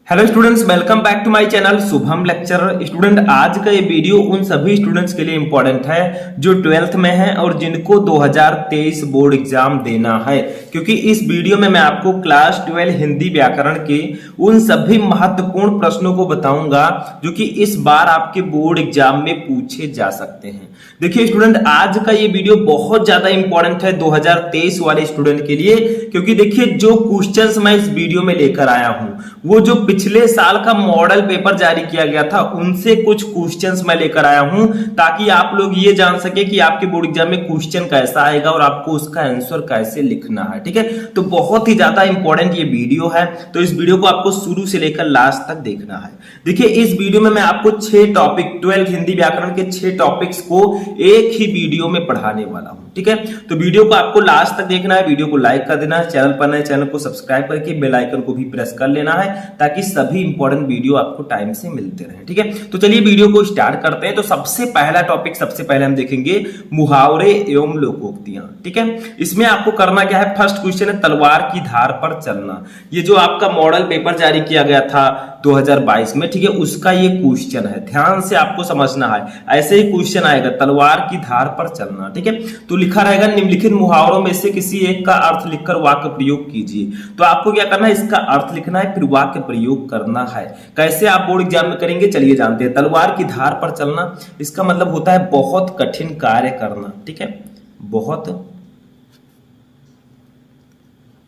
Hello students, welcome back to my channel Shubham lecturer. Student, आज का ये वीडियो उन सभी स्टूडेंट्स के लिए इंपॉर्टेंट है जो 12th में हैं और जिनको 2023 बोर्ड एग्जाम देना है, क्योंकि इस वीडियो में मैं आपको क्लास 12 हिंदी व्याकरण के उन सभी महत्वपूर्ण प्रश्नों को बताऊंगा जो कि इस बार आपके बोर्ड एग्जाम में पूछे जा सकते हैं। देखिए स्टूडेंट, आज का ये वीडियो बहुत ज्यादा इंपॉर्टेंट है 2023 वाले स्टूडेंट के लिए, क्योंकि देखिए जो क्वेश्चंस मैं इस वीडियो में लेकर आया हूं वो जो पिछले साल का मॉडल पेपर जारी किया गया था उनसे कुछ क्वेश्चंस मैं लेकर आया हूं, ताकि आप लोग ये जान सके कि आपके बोर्ड एग्जाम में क्वेश्चन कैसा आएगा और आपको उसका आंसर कैसे लिखना है। ठीक है, तो बहुत ही ज्यादा इंपॉर्टेंट ये वीडियो है, तो इस वीडियो को आपको शुरू से लेकर लास्ट तक देखना है। देखिए इस वीडियो में मैं आपको 6 टॉपिक 12 हिंदी व्याकरण के 6 टॉपिक्स को एक ही वीडियो में पढ़ाने वाला हूं। ठीक है, तो वीडियो को आपको लास्ट तक देखना है, वीडियो को लाइक कर देना है, चैनल पर नए चैनल को सब्सक्राइब करके बेल आइकन को भी प्रेस कर लेना है ताकि सभी इंपॉर्टेंट वीडियो आपको टाइम से मिलते रहे। ठीक है, तो चलिए वीडियो को स्टार्ट करते हैं। तो सबसे पहला टॉपिक, सबसे पहले हम देखेंगे मुहावरे एवं लोकोक्तियां। ठीक है, इसमें आपको करना क्या है, फर्स्ट क्वेश्चन है तलवार की धार पर चलना। ये जो आपका मॉडल पेपर जारी किया गया था 2022 में, ठीक है, उसका ये क्वेश्चन है, ध्यान से आपको समझना है। ऐसे ही क्वेश्चन आएगा, तलवार की धार पर चलना। ठीक है, तो लिखा रहेगा निम्नलिखित मुहावरों में से किसी एक का अर्थ लिखकर वाक्य प्रयोग कीजिए। तो आपको क्या करना है, इसका अर्थ लिखना है, फिर वाक्य प्रयोग करना है। कैसे आप बोर्ड एग्जाम में करेंगे चलिए जानते हैं। तलवार की धार पर चलना, इसका मतलब होता है बहुत कठिन कार्य करना। ठीक है, बहुत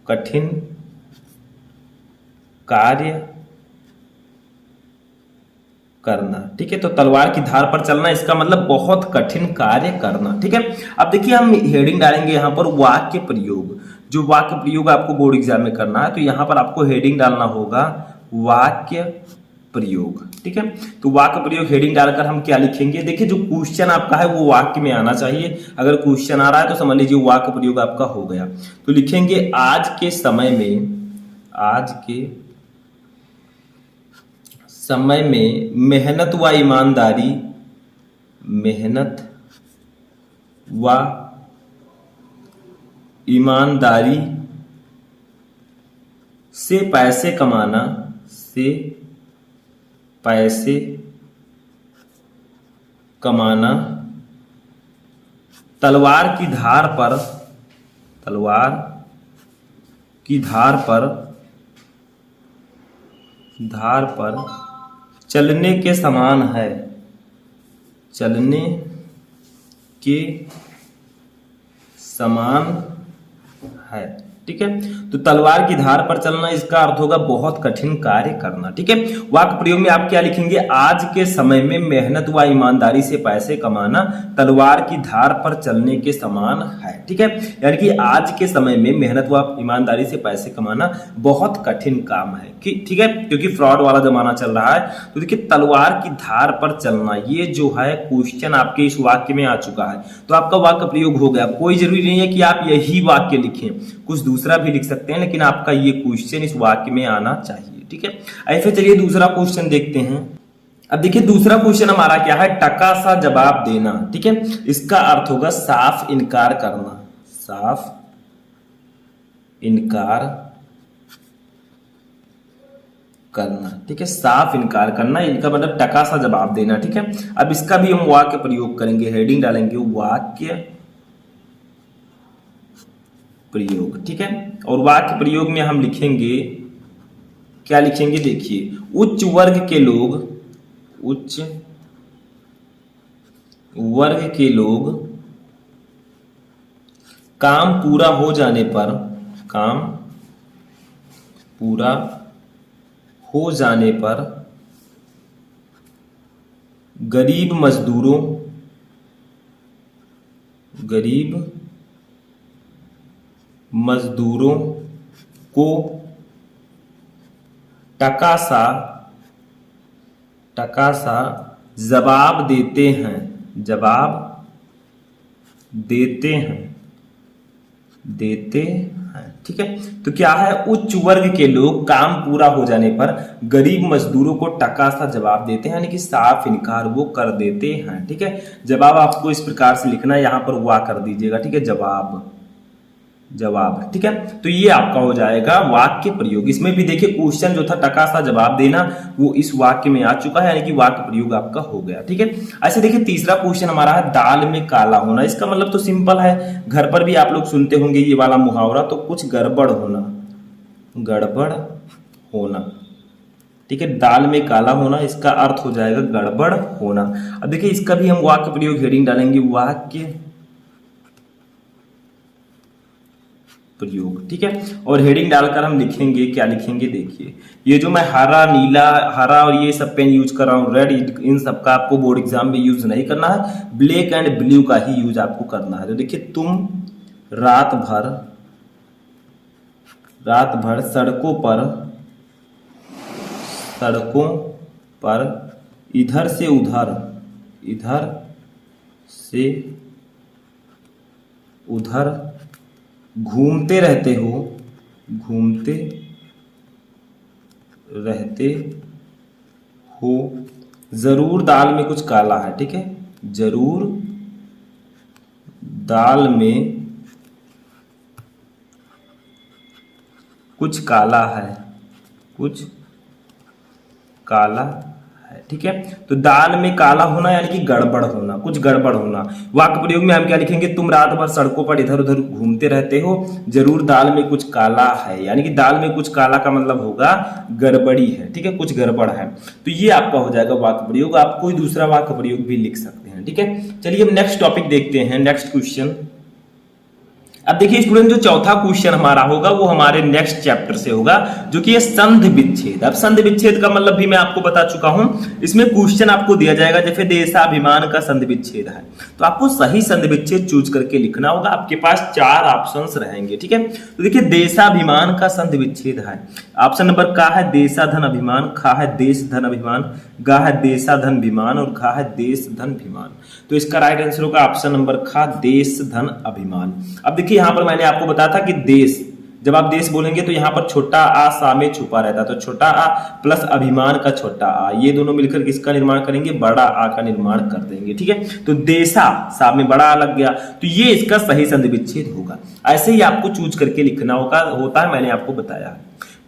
कठिन कार्य करना। ठीक है, तो तलवार की धार पर चलना इसका मतलब बहुत कठिन कार्य करना। ठीक है, अब देखिए हम हेडिंग डालेंगे यहां पर वाक्य प्रयोग। जो वाक्य प्रयोग आपको बोर्ड एग्जाम में करना है, तो यहां पर आपको हेडिंग डालना होगा वाक्य प्रयोग। ठीक है, तो वाक्य प्रयोग हेडिंग डालकर हम क्या लिखेंगे, देखिए जो क्वेश्चन आपका है वो वाक्य में आना चाहिए। अगर क्वेश्चन आ रहा है तो समझ लीजिए वाक्य प्रयोग आपका हो गया। तो लिखेंगे आज के समय में मेहनत व ईमानदारी से पैसे कमाना तलवार की धार पर चलने के समान है। ठीक है, तो तलवार की धार पर चलना इसका अर्थ होगा बहुत कठिन कार्य करना। ठीक है, वाक्य प्रयोग में आप क्या लिखेंगे, आज के समय में मेहनत व ईमानदारी से पैसे कमाना तलवार की धार पर चलने के समान है। ठीक है, यानी कि आज के समय में मेहनत व ईमानदारी से पैसे कमाना बहुत कठिन काम है। ठीक है, क्योंकि फ्रॉड वाला जमाना चल रहा है। तो देखिए तलवार की धार पर चलना, ये जो है क्वेश्चन आपके इस वाक्य में आ चुका है, तो आपका वाक्य प्रयोग हो गया। कोई जरूरी नहीं है कि आप यही वाक्य लिखें, कुछ दूसरा भी लिख सकते हैं, लेकिन आपका ये क्वेश्चन इस वाक्य में आना चाहिए। ठीक है, ऐसे चलिए दूसरा क्वेश्चन देखते हैं। अब देखिए दूसरा क्वेश्चन हमारा क्या है, टका सा जवाब देना। ठीक है, इसका अर्थ होगा साफ इनकार करना। साफ इनकार करना। ठीक है, साफ इनकार करना, इनका मतलब टका सा जवाब देना। ठीक है, अब इसका भी हम वाक्य प्रयोग करेंगे, हेडिंग डालेंगे वाक्य प्रयोग। ठीक है, और वाक्य प्रयोग में हम लिखेंगे, क्या लिखेंगे, देखिए उच्च वर्ग के लोग काम पूरा हो जाने पर गरीब मजदूरों को टका सा जवाब देते हैं। ठीक है, तो क्या है, उच्च वर्ग के लोग काम पूरा हो जाने पर गरीब मजदूरों को टका सा जवाब देते हैं, यानी कि साफ इनकार वो कर देते हैं। ठीक है, जवाब आपको इस प्रकार से लिखना है, यहां पर वाह कर दीजिएगा। ठीक है, जवाब जवाब। ठीक है, तो ये आपका हो जाएगा वाक्य प्रयोग। इसमें भी देखिए क्वेश्चन जो था टका सा जवाब देना वो इस वाक्य में आ चुका है, यानी कि वाक्य प्रयोग आपका हो गया। ठीक है, ऐसे देखिए तीसरा क्वेश्चन हमारा है दाल में काला होना। इसका मतलब तो सिंपल है, घर पर भी आप लोग सुनते होंगे ये वाला मुहावरा, तो कुछ गड़बड़ होना, गड़बड़ होना। ठीक है, दाल में काला होना, इसका अर्थ हो जाएगा गड़बड़ होना। अब देखिए इसका भी हम वाक्य प्रयोग हेडिंग डालेंगे, वाक्य प्रयोग। ठीक है, और हेडिंग डालकर हम लिखेंगे, क्या लिखेंगे देखिए, ये जो मैं हरा, नीला, हरा और ये सब पेन यूज कर रहा हूँ, रेड, इन सब का आपको बोर्ड एग्जाम में यूज नहीं करना है, ब्लैक एंड ब्लू का ही यूज आपको करना है। तो देखिए तुम रात भर सड़कों पर इधर से उधर घूमते रहते हो, जरूर दाल में कुछ काला है। ठीक है, जरूर दाल में कुछ काला है, कुछ काला है। ठीक है, तो दाल में काला होना यानी कि गड़बड़ होना, कुछ गड़बड़ होना। वाक्य प्रयोग में हम क्या लिखेंगे, तुम रात भर सड़कों पर इधर उधर घूमते रहते हो, जरूर दाल में कुछ काला है, यानी कि दाल में कुछ काला का मतलब होगा गड़बड़ी है। ठीक है, कुछ गड़बड़ है, तो ये आपका हो जाएगा वाक्य प्रयोग। आप कोई दूसरा वाक्य प्रयोग भी लिख सकते हैं। ठीक है, चलिए हम नेक्स्ट टॉपिक देखते हैं, नेक्स्ट क्वेश्चन। अब देखिए स्टूडेंट, जो चौथा क्वेश्चन हमारा होगा वो हमारे नेक्स्ट चैप्टर से होगा, जो कि है संधि विच्छेद। अब संधि विच्छेद का मतलब भी मैं आपको बता चुका हूं। इसमें क्वेश्चन आपको दिया जाएगा, जैसे देशाभिमान का संधि विच्छेद है, तो आपको सही संधि विच्छेद चूज करके लिखना होगा। आपके पास 4 ऑप्शंस रहेंगे। ठीक है, तो देखिए देशाभिमान का संधि विच्छेद है, ऑप्शन नंबर का है देशाधन अभिमान, खा है देश धन अभिमान, गा है देशाधन विमान और घा है देश धन विमान। तो इसका राइट आंसर होगा ऑप्शन नंबर खा, देश धन अभिमान। अब देखिए यहां पर मैंने आपको बताया था कि देश, जब आप देश बोलेंगे तो यहां पर छोटा आ सा में छुपा रहता है, तो छोटा आ प्लस अभिमान का छोटा आ, ये दोनों मिलकर किसका निर्माण करेंगे, बड़ा आ का निर्माण कर देंगे। ठीक है, तो देशा सा में बड़ा आ लग गया, तो ये इसका सही संधि विच्छेद होगा। ऐसे ही आपको चूज करके लिखना होता है, मैंने आपको बताया।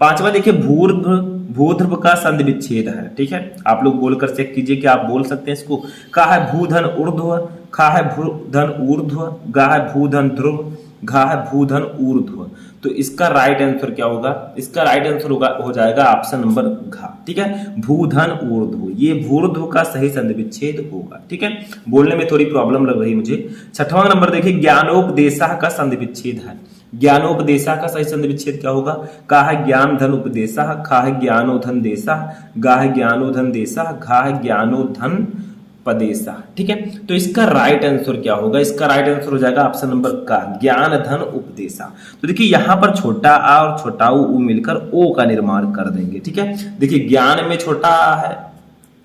पांचवा देखिए भूध्रुव का संधि विच्छेद है। ठीक है, आप लोग बोलकर चेक कीजिए कि आप बोल सकते हैं इसको। का है भूधन ऊर्ध्व, खा है भूधन ऊर्ध्व, गा है भूधन ध्रुव, घा है भूधन ऊर्ध्व। तो इसका राइट आंसर क्या होगा, इसका राइट आंसर हो जाएगा ऑप्शन नंबर घा। ठीक है, भूधन ऊर्ध्व, ये भूर्ध्व का सही संधि विच्छेद होगा। ठीक है, बोलने में थोड़ी प्रॉब्लम लग रही मुझे। छठवां नंबर देखिए ज्ञानोपदेशा का संधि विच्छेद है। ज्ञानोपदेशा का सही संधि विच्छेद क्या होगा, का है ज्ञान धन उपदेशा, खा है ज्ञानोधन देशा, गा है ज्ञानोधन देशा, घा है ज्ञानोधन पदेशा। ठीक है, तो इसका राइट आंसर क्या होगा, इसका राइट आंसर हो जाएगा ऑप्शन नंबर का, ज्ञान धन उपदेशा। तो देखिए यहां पर छोटा आ और छोटा ऊ मिलकर ओ का निर्माण कर देंगे। ठीक है, देखिए ज्ञान में छोटा आ है,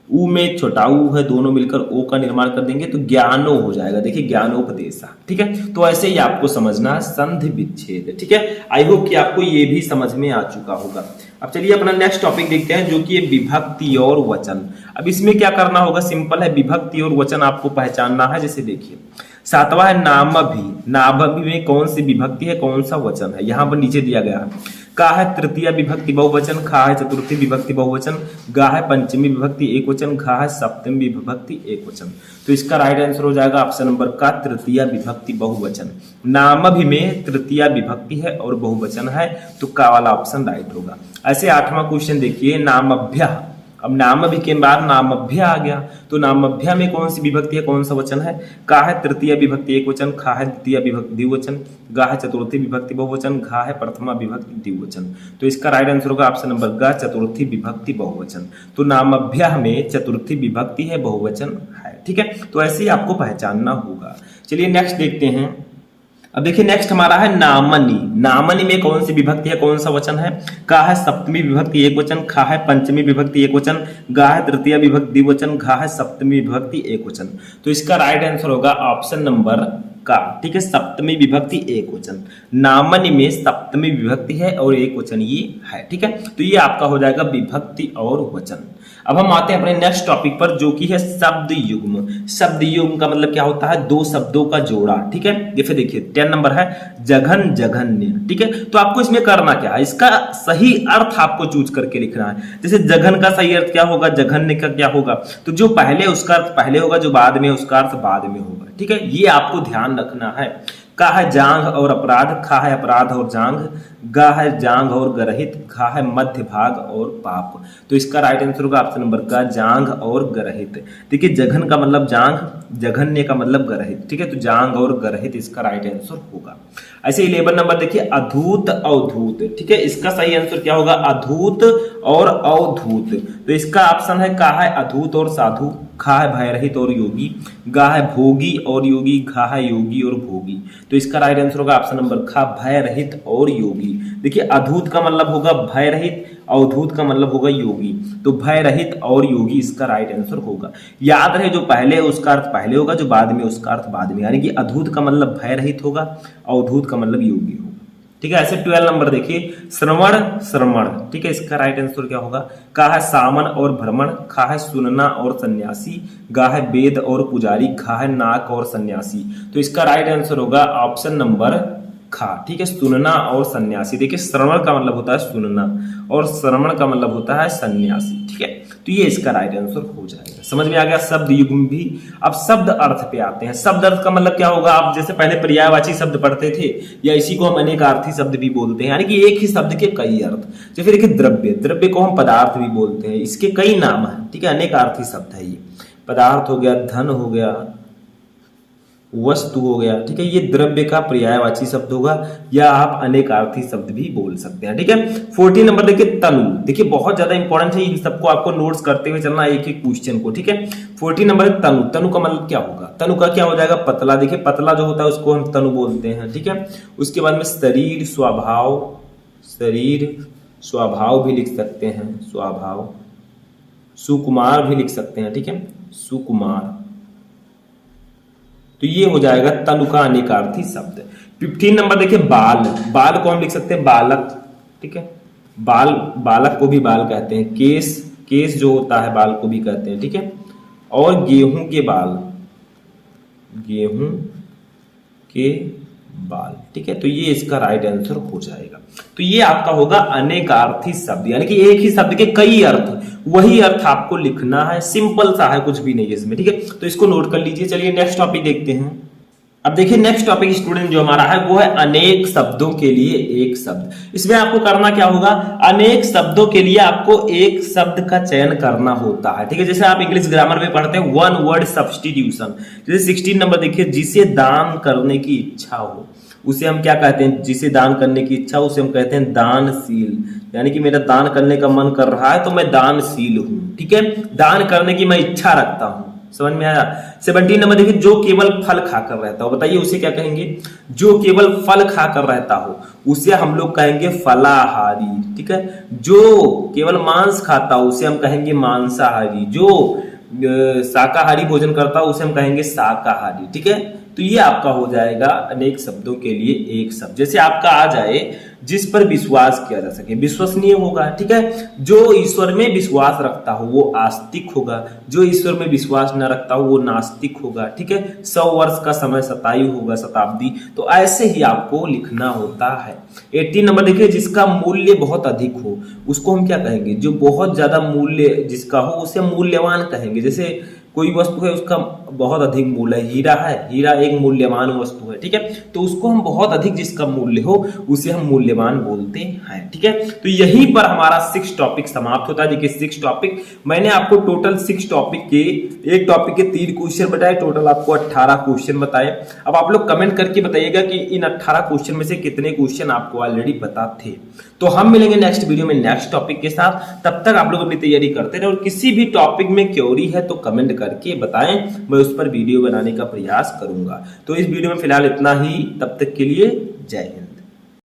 ऊ में छोटा ऊ है, दोनों मिलकर ओ का निर्माण कर देंगे, तो ज्ञानो हो जाएगा। देखिए ज्ञानोपदेशा। ठीक है, तो ऐसे ही आपको समझना है संधि विच्छेद। ठीक है, आई होप कि आपको ये भी समझ में आ चुका होगा। अब चलिए अपना नेक्स्ट टॉपिक देखते हैं, जो कि है विभक्ति और वचन। अब इसमें क्या करना होगा, सिंपल है, विभक्ति और वचन आपको पहचानना है। जैसे देखिए सातवां है नामभि, नामभि में कौन सी विभक्ति है, कौन सा वचन है, यहां पर नीचे दिया गया है। का है तृतीय विभक्ति बहुवचन, खा है चतुर्थी विभक्ति बहुवचन, गा है पंचमी विभक्ति एक वचन, घा है सप्तमी विभक्ति एक वचन। तो इसका राइट आंसर हो जाएगा ऑप्शन नंबर का, तृतीय विभक्ति बहुवचन। नामभि में तृतीय विभक्ति है और बहुवचन है, तो का वाला ऑप्शन राइट होगा। ऐसे 8वां क्वेश्चन देखिए नामभ्य। अब नामभि के बाद नामभ्य आ गया, तो नामभ्य में कौन सी विभक्ति है, कौन सा वचन है, का है तृतीय विभक्ति एक वचन, खा है द्वितीय विभक्ति द्विवचन, गा है चतुर्थी विभक्ति बहुवचन, घा है प्रथमा विभक्ति द्विवचन। तो इसका राइट आंसर होगा ऑप्शन नंबर गा, चतुर्थी विभक्ति बहुवचन। तो नामभ्य में चतुर्थी विभक्ति है, बहुवचन है। ठीक है, तो ऐसे ही आपको पहचानना होगा। चलिए नेक्स्ट देखते हैं। अब देखिए नेक्स्ट हमारा है नामनी। नामनी में कौन सी विभक्ति है, कौन सा वचन है, का है सप्तमी विभक्ति एक वचन, खा है पंचमी विभक्ति एक वचन, गा है तृतीय विभक्ति द्विवचन, घा है सप्तमी विभक्ति एक वचन। तो इसका राइट आंसर होगा ऑप्शन नंबर का, ठीक है, सप्तमी विभक्ति एक वचन, नामनी में सप्तमी विभक्ति है और एक वचन ये है, ठीक है। तो ये आपका हो जाएगा विभक्ति और वचन। अब हम आते हैं अपने नेक्स्ट टॉपिक पर जो कि है शब्द युग्म। शब्द युग्म का मतलब क्या होता है, दो शब्दों का जोड़ा, ठीक है। ये फिर देखिए 10 नंबर है जघन जघन्य, ठीक है। तो आपको इसमें करना क्या है, इसका सही अर्थ आपको चूज करके लिखना है। जैसे जघन का सही अर्थ क्या होगा, जघन्य का क्या होगा, तो जो पहले उसका अर्थ पहले होगा, जो बाद में उसका अर्थ बाद में होगा, ठीक है। ये आपको ध्यान रखना है। का है जांघ और अपराध, खा है अपराध और जांघ, गा है जांघ और गरहित, घा है मध्य भाग और पाप। तो इसका राइट आंसर होगा ऑप्शन नंबर का जांघ और गरहित। देखिए जघन का मतलब जांघ, जघन्य का मतलब गरहित, ठीक है। तो जांघ और गरहित इसका राइट आंसर होगा। ऐसे 11 नंबर देखिए अधूत अवधूत, ठीक है। इसका सही आंसर क्या होगा, अधूत और अवधूत। तो इसका ऑप्शन है का है अधूत और साधु, खा है भयरहित और योगी, गा है भोगी और योगी, घा है योगी और भोगी। तो इसका राइट आंसर होगा ऑप्शन नंबर खा भयरहित और योगी। देखिए अधूत का मतलब होगा भयरहित, अवधूत का मतलब होगा योगी। तो भयरहित और योगी इसका राइट आंसर होगा। याद रहे जो पहले उसका अर्थ पहले होगा, जो बाद में उसका अर्थ बाद में, यानी कि अधूत का मतलब भयरहित होगा, अवधूत का मतलब योगी होगा, ठीक है। ऐसे 12 नंबर देखिए श्रवण श्रमण, ठीक है। इसका राइट आंसर क्या होगा, का है सामन और भ्रमण, खा है सुनना और सन्यासी, गा है वेद और पुजारी, घा है नाक और सन्यासी। तो इसका राइट आंसर होगा ऑप्शन नंबर खा, ठीक है, सुनना और सन्यासी। देखिए श्रवण का मतलब होता है सुनना और श्रमण का मतलब होता है सन्यासी, ठीक है। तो ये इसका राइट आंसर हो जाएगा। समझ में आ गया शब्द युग्म भी। अब शब्द अर्थ पे आते हैं। शब्द अर्थ का मतलब क्या होगा, आप जैसे पहले पर्यायवाची शब्द पढ़ते थे, या इसी को हम अनेकार्थी शब्द भी बोलते हैं, यानी कि एक ही शब्द के कई अर्थ। जैसे देखिए द्रव्य, द्रव्य को हम पदार्थ भी बोलते हैं, इसके कई नाम है, ठीक है, अनेकार्थी शब्द है ये। पदार्थ हो गया, धन हो गया, वस्तु हो गया, ठीक है। ये द्रव्य का पर्यायवाची शब्द होगा, या आप अनेकार्थी शब्द भी बोल सकते हैं, ठीक है। 14 नंबर देखिए तनु। देखिए बहुत ज्यादा इंपॉर्टेंट है, इन सबको आपको नोट्स करते हुए चलना एक एक क्वेश्चन को, ठीक है। 14 नंबर तनु। तनु का मतलब क्या होगा, तनु का क्या हो जाएगा, पतला। देखिए पतला जो होता है उसको हम तनु बोलते हैं, ठीक है। उसके बाद में शरीर स्वभाव, शरीर स्वभाव भी लिख सकते हैं, स्वभाव। सुकुमार भी लिख सकते हैं, ठीक है, सुकुमार। तो ये हो जाएगा तनु का अनेकार्थी शब्द। 15 नंबर देखिए बाल। बाल को हम लिख सकते हैं बालक, ठीक है। बाल, बालक को भी बाल कहते हैं। केस, केस जो होता है बाल को भी कहते हैं, ठीक है। और गेहूं के बाल, गेहूं के बाल, ठीक है। तो ये इसका राइट आंसर हो जाएगा। तो ये आपका होगा अनेकार्थी शब्द, यानी कि एक ही शब्द के कई अर्थ, वही अर्थ आपको लिखना है। सिंपल सा है, कुछ भी नहीं है इसमें, ठीक है। तो इसको नोट कर लीजिए। चलिए नेक्स्ट टॉपिक देखते हैं। अब देखिए नेक्स्ट टॉपिक स्टूडेंट जो हमारा है वो है अनेक शब्दों के लिए एक शब्द। इसमें आपको करना क्या होगा, अनेक शब्दों के लिए आपको एक शब्द का चयन करना होता है, ठीक है। जैसे आप इंग्लिश ग्रामर में पढ़ते हैं वन वर्ड सब्स्टिट्यूशन। जैसे 16 नंबर देखिए जिसे दान करने की इच्छा हो उसे हम क्या कहते हैं, जिसे दान करने की इच्छा उसे हम कहते हैं दानशील। यानी कि मेरा दान करने का मन कर रहा है तो मैं दानशील हूं, ठीक है। दान करने की मैं इच्छा रखता हूं। समझ में आया। 17 नंबर देखिए जो केवल फल खाकर रहता हो, बताइए उसे क्या कहेंगे, जो केवल फल खाकर रहता हो उसे हम लोग कहेंगे फलाहारी, ठीक है। जो केवल मांस खाता हो उसे हम कहेंगे मांसाहारी। जो शाकाहारी भोजन करता हो उसे हम कहेंगे शाकाहारी, ठीक है। तो ये आपका हो जाएगा अनेक शब्दों के लिए एक शब्द। जैसे आपका आ जाए जिस पर विश्वास किया जा सके, विश्वसनीय होगा, ठीक है। जो ईश्वर में विश्वास रखता हो वो आस्तिक होगा, जो ईश्वर में विश्वास न रखता हो वो नास्तिक होगा, ठीक है। 100 वर्ष का समय शतायु होगा, शताब्दी। तो ऐसे ही आपको लिखना होता है। 18 नंबर देखिए जिसका मूल्य बहुत अधिक हो उसको हम क्या कहेंगे, जो बहुत ज्यादा मूल्य जिसका हो उसे मूल्यवान कहेंगे। जैसे कोई वस्तु है उसका बहुत अधिक मूल्य है, हीरा है, हीरा एक मूल्यवान वस्तु है, ठीक है। तो उसको हम बहुत अधिक जिसका मूल्य हो उसे हम मूल्यवान बोलते हैं, ठीक है। तो यहीं पर हमारा 6 टॉपिक समाप्त होता है। देखिए 6 टॉपिक मैंने आपको टोटल 6 टॉपिक के, एक टॉपिक के 3 क्वेश्चन बताए, टोटल आपको 18 क्वेश्चन बताए। अब आप लोग कमेंट करके बताइएगा कि इन 18 क्वेश्चन में से कितने क्वेश्चन आपको ऑलरेडी पता थे। तो हम मिलेंगे नेक्स्ट वीडियो में नेक्स्ट टॉपिक के साथ। तब तक आप लोग अपनी तैयारी करते रहे और किसी भी टॉपिक में क्वेरी है तो कमेंट करके बताएं, मैं उस पर वीडियो बनाने का प्रयास करूंगा। तो इस वीडियो में फिलहाल इतना ही, तब तक के लिए जय हिंद।